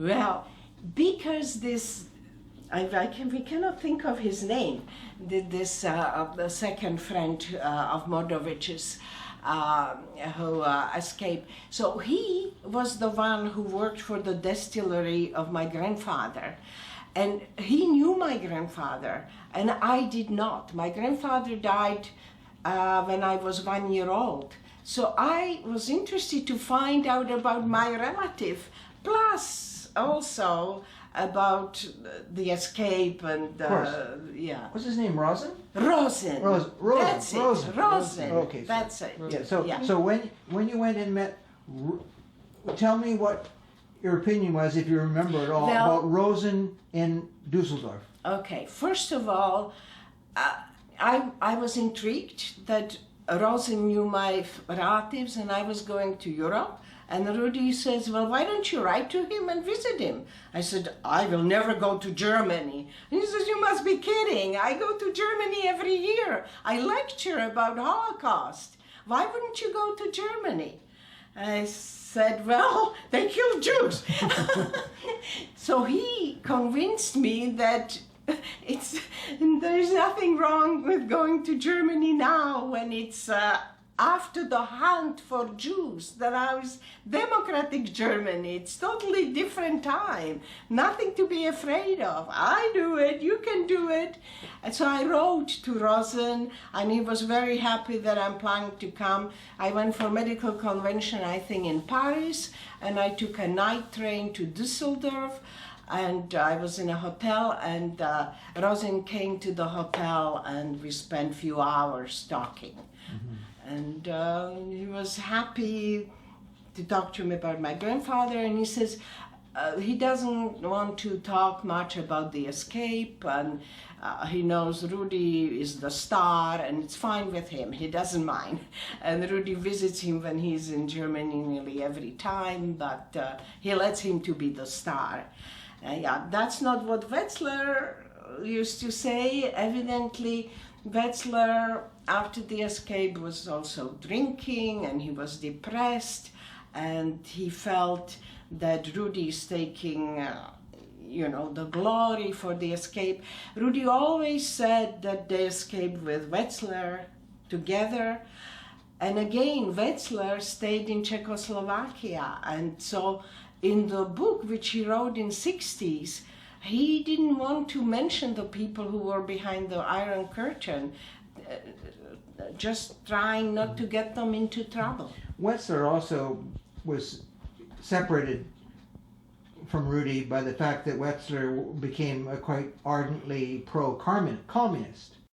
Well, because this, we cannot think of his name, this the second friend of Mordowicz's who escaped. So he was the one who worked for the distillery of my grandfather. And he knew my grandfather, and I did not. My grandfather died when I was 1 year old. So I was interested to find out about my relative, plus also about the escape and yeah. What's his name? Rosin? Rosin. Rosin. That's it. Rosin. Okay. That's it. Yeah. So when you went and met, tell me what your opinion was, if you remember at all, about Rosin in Dusseldorf. Okay. First of all, I was intrigued that Rosin knew my relatives, and I was going to Europe. And Rudy says, well, why don't you write to him and visit him? I said, I will never go to Germany. And he says, you must be kidding. I go to Germany every year. I lecture about Holocaust. Why wouldn't you go to Germany? I said, well, they killed Jews. So he convinced me that there's nothing wrong with going to Germany now when it's after the hunt for Jews, that I was democratic Germany. It's totally different time. Nothing to be afraid of. I do it, you can do it. And so I wrote to Rosin, and he was very happy that I'm planning to come. I went for medical convention, I think, in Paris, and I took a night train to Dusseldorf. And I was in a hotel, and Rosin came to the hotel, and we spent a few hours talking. Mm-hmm. And he was happy to talk to me about my grandfather, and he says he doesn't want to talk much about the escape, and he knows Rudy is the star, and it's fine with him, he doesn't mind. And Rudy visits him when he's in Germany nearly every time, but he lets him to be the star. Yeah, that's not what Wetzler used to say. Evidently, Wetzler, after the escape, was also drinking, and he was depressed, and he felt that Rudy is taking, the glory for the escape. Rudy always said that they escaped with Wetzler together, and again, Wetzler stayed in Czechoslovakia, and so in the book which he wrote in '60s, he didn't want to mention the people who were behind the Iron Curtain, just trying not to get them into trouble. Wetzler also was separated from Rudy by the fact that Wetzler became a quite ardently pro-communist.